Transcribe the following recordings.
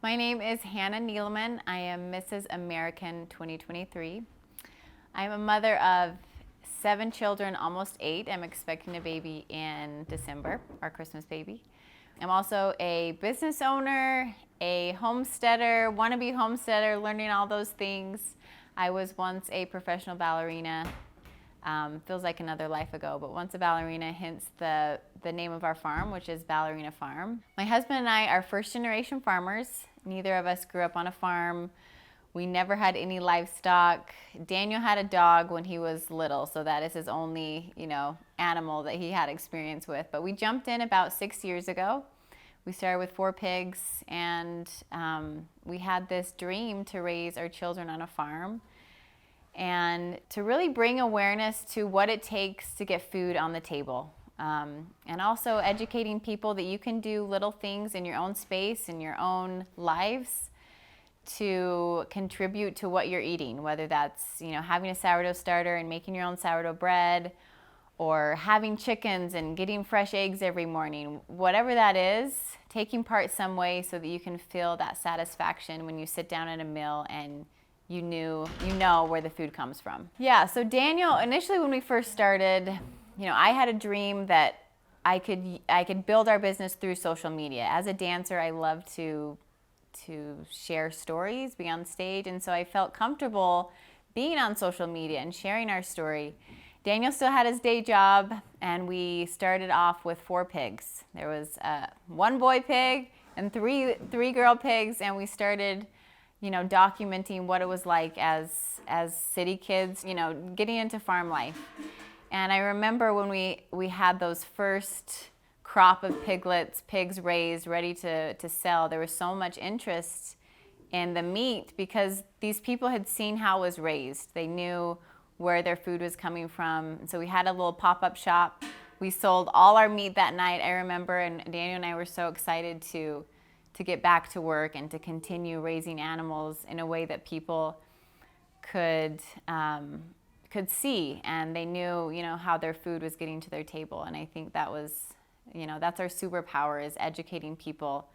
My name is Hannah Neeleman. I am Mrs. American 2023. I am a mother of 7 children, almost 8. I'm expecting a baby in December, our Christmas baby. I'm also a business owner, a homesteader, wannabe homesteader, learning all those things. I was once a professional ballerina. Feels like another life ago, but once a ballerina, hence the name of our farm, which is Ballerina Farm. My husband and I are first generation farmers. Neither of us grew up on a farm. We never had any livestock. Daniel had a dog when he was little, so that is his only, animal that he had experience with. But we jumped in about 6 years ago. We started with 4 pigs, and we had this dream to raise our children on a farm and to really bring awareness to what it takes to get food on the table. And also educating people that you can do little things in your own space, in your own lives, to contribute to what you're eating, whether that's having a sourdough starter and making your own sourdough bread, or having chickens and getting fresh eggs every morning. Whatever that is, taking part some way so that you can feel that satisfaction when you sit down at a meal and you know where the food comes from. Yeah, so Daniel, initially when we first started, I had a dream that I could build our business through social media. As a dancer, I love to share stories, be on stage, and so I felt comfortable being on social media and sharing our story. Daniel still had his day job, and we started off with 4 pigs. There was 1 boy pig and three girl pigs, and we started documenting what it was like as city kids, getting into farm life. And I remember when we had those first crop of pigs raised, ready to sell, there was so much interest in the meat because these people had seen how it was raised. They knew where their food was coming from. And so we had a little pop-up shop. We sold all our meat that night, I remember, and Daniel and I were so excited to get back to work and to continue raising animals in a way that people could see, and they knew how their food was getting to their table. And I think that was that's our superpower, is educating people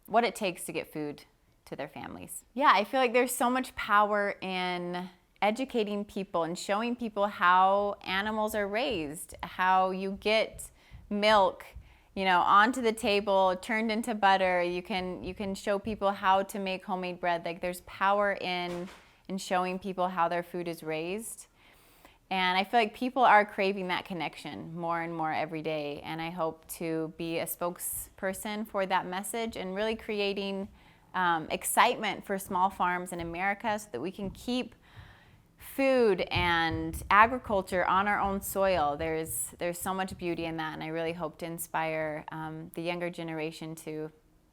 what it takes to get food to their families. Yeah, I feel like there's so much power in educating people and showing people how animals are raised, how you get milk onto the table, turned into butter. You can show people how to make homemade bread. Like, there's power in showing people how their food is raised. And I feel like people are craving that connection more and more every day. And I hope to be a spokesperson for that message and really creating excitement for small farms in America so that we can keep food and agriculture on our own soil. There's so much beauty in that, and I really hope to inspire the younger generation to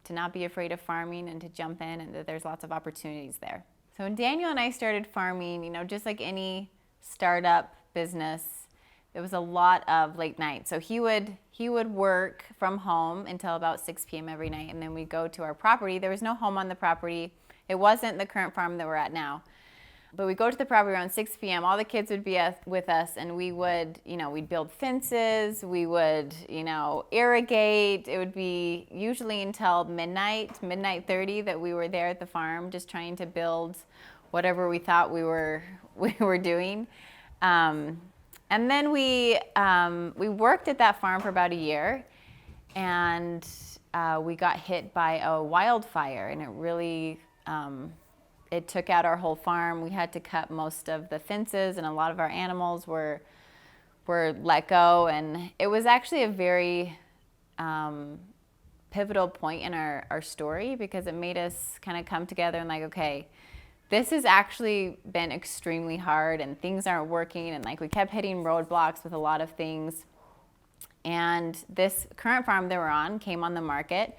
not be afraid of farming and to jump in, and that there's lots of opportunities there. So when Daniel and I started farming, just like any startup business, it was a lot of late nights. So he would work from home until about 6 p.m. every night, and then we'd go to our property. There was no home on the property. It wasn't the current farm that we're at now. But we'd go to the property around 6 p.m. All the kids would be with us, and we would, we'd build fences. We would, irrigate. It would be usually until midnight 30, that we were there at the farm, just trying to build whatever we thought we were doing. And then we worked at that farm for about a year, and we got hit by a wildfire, and it really it took out our whole farm. We had to cut most of the fences, and a lot of our animals were let go. And it was actually a very pivotal point in our story, because it made us kind of come together and like, okay, this has actually been extremely hard, and things aren't working, and we kept hitting roadblocks with a lot of things. And this current farm that we're on came on the market,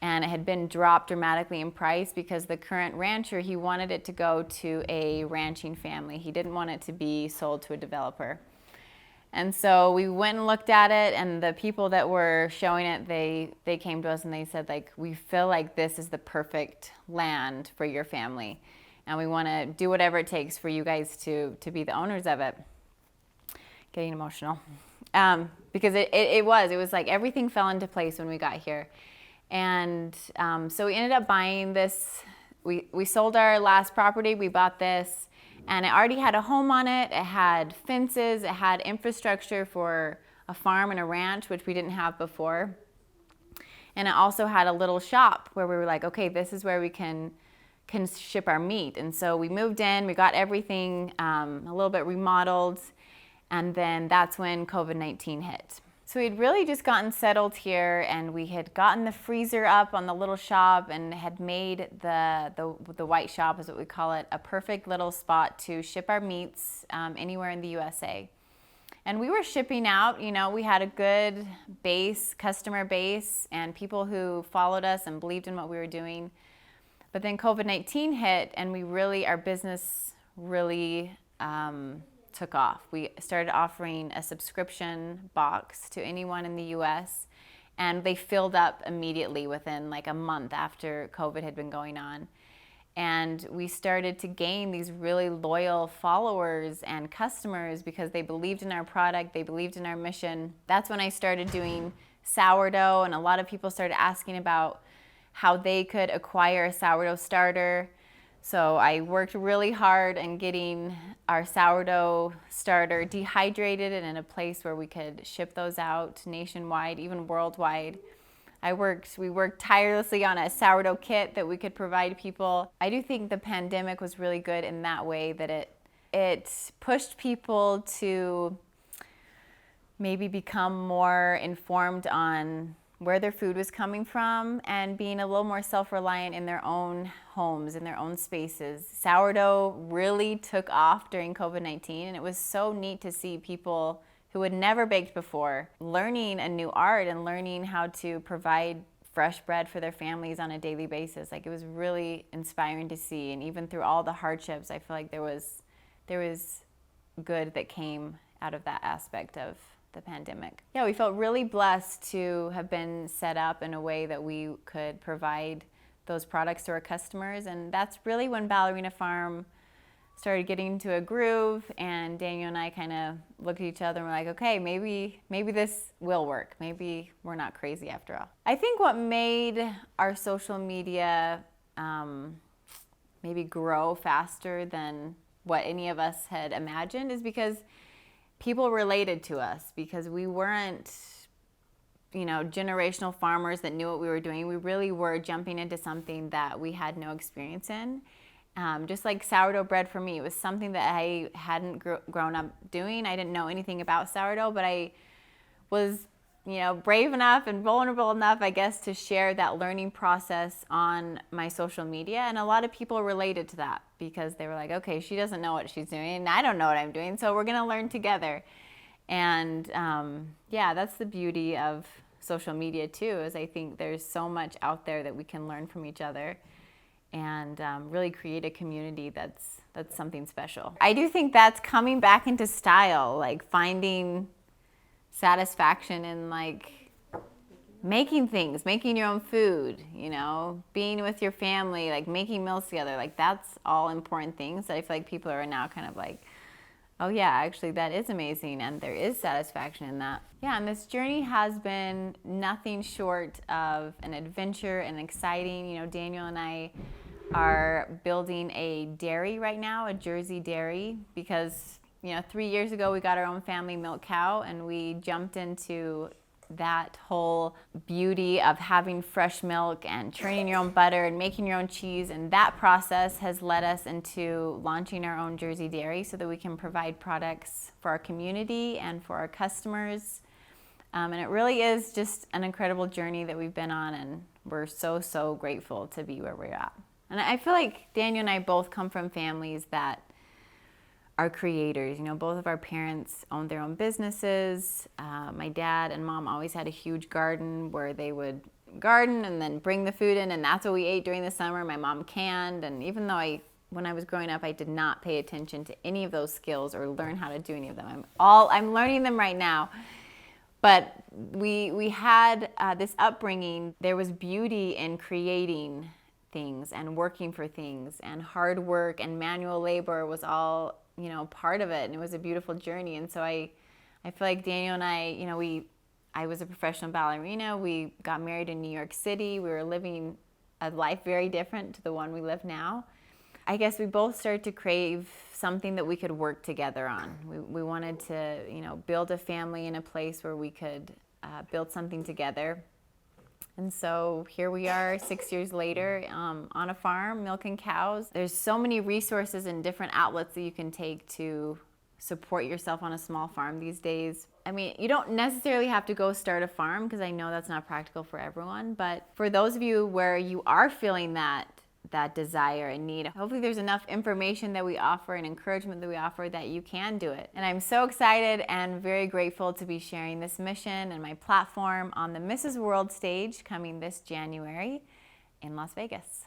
and it had been dropped dramatically in price because the current rancher, he wanted it to go to a ranching family. He didn't want it to be sold to a developer. And so we went and looked at it, and the people that were showing it, they came to us and they said, we feel like this is the perfect land for your family, and we want to do whatever it takes for you guys to be the owners of it. Getting emotional. Because it was like everything fell into place when we got here. And so we ended up buying this. We sold our last property, we bought this, and it already had a home on it. It had fences, it had infrastructure for a farm and a ranch, which we didn't have before. And it also had a little shop where we were like, okay, this is where we can ship our meat. And so we moved in, we got everything a little bit remodeled, and then that's when COVID-19 hit. So we'd really just gotten settled here, and we had gotten the freezer up on the little shop and had made the white shop, is what we call it, a perfect little spot to ship our meats anywhere in the USA. And we were shipping out, you know, we had a good customer base, and people who followed us and believed in what we were doing. But then COVID-19 hit, and our business really took off. We started offering a subscription box to anyone in the US, and they filled up immediately within like a month after COVID had been going on. And we started to gain these really loyal followers and customers because they believed in our product, they believed in our mission. That's when I started doing sourdough, and a lot of people started asking about how they could acquire a sourdough starter. So I worked really hard in getting our sourdough starter dehydrated and in a place where we could ship those out nationwide, even worldwide. We worked tirelessly on a sourdough kit that we could provide people. I do think the pandemic was really good in that way, that it pushed people to maybe become more informed on where their food was coming from and being a little more self-reliant in their own homes, in their own spaces. Sourdough really took off during COVID-19, and it was so neat to see people who had never baked before learning a new art and learning how to provide fresh bread for their families on a daily basis. Like, it was really inspiring to see, and even through all the hardships, I feel like there was good that came out of that aspect of the pandemic. Yeah, we felt really blessed to have been set up in a way that we could provide those products to our customers, and that's really when Ballerina Farm started getting into a groove, and Daniel and I kind of looked at each other and were like, okay, maybe this will work. Maybe we're not crazy after all. I think what made our social media maybe grow faster than what any of us had imagined is because people related to us, because we weren't, you know, generational farmers that knew what we were doing. We really were jumping into something that we had no experience in. Just like sourdough bread for me, it was something that I hadn't grown up doing. I didn't know anything about sourdough, but I was, you know, brave enough and vulnerable enough, I guess, to share that learning process on my social media. And a lot of people related to that because they were like, okay, she doesn't know what she's doing, and I don't know what I'm doing, so we're gonna learn together. And yeah, that's the beauty of social media too, is I think there's so much out there that we can learn from each other and really create a community that's something special. I do think that's coming back into style, like finding satisfaction in like making things, making your own food, you know, being with your family, like making meals together. Like, that's all important things that I feel like people are now kind of like, oh yeah, actually that is amazing, and there is satisfaction in that. Yeah, and this journey has been nothing short of an adventure and exciting. You know, Daniel and I are building a dairy right now, a Jersey dairy, because, you know, 3 years ago we got our own family milk cow, and we jumped into that whole beauty of having fresh milk and churning your own butter and making your own cheese. And that process has led us into launching our own Jersey dairy so that we can provide products for our community and for our customers. And it really is just an incredible journey that we've been on, and we're so grateful to be where we're at. And I feel like Daniel and I both come from families that are creators. You know, both of our parents owned their own businesses. My dad and mom always had a huge garden where they would garden and then bring the food in, and that's what we ate during the summer. My mom canned, and even though when I was growing up, I did not pay attention to any of those skills or learn how to do any of them. I'm learning them right now. But we had this upbringing. There was beauty in creating things and working for things, and hard work and manual labor was all, you know, part of it, and it was a beautiful journey. And so I feel like Daniel and I, you know, I was a professional ballerina. We got married in New York City. We were living a life very different to the one we live now. I guess we both started to crave something that we could work together on. We wanted to, build a family in a place where we could build something together. And so here we are 6 years later on a farm milking cows. There's so many resources and different outlets that you can take to support yourself on a small farm these days. I mean, you don't necessarily have to go start a farm because I know that's not practical for everyone. But for those of you where you are feeling that desire and need, hopefully there's enough information that we offer and encouragement that we offer that you can do it. And I'm so excited and very grateful to be sharing this mission and my platform on the Mrs. World stage coming this January in Las Vegas.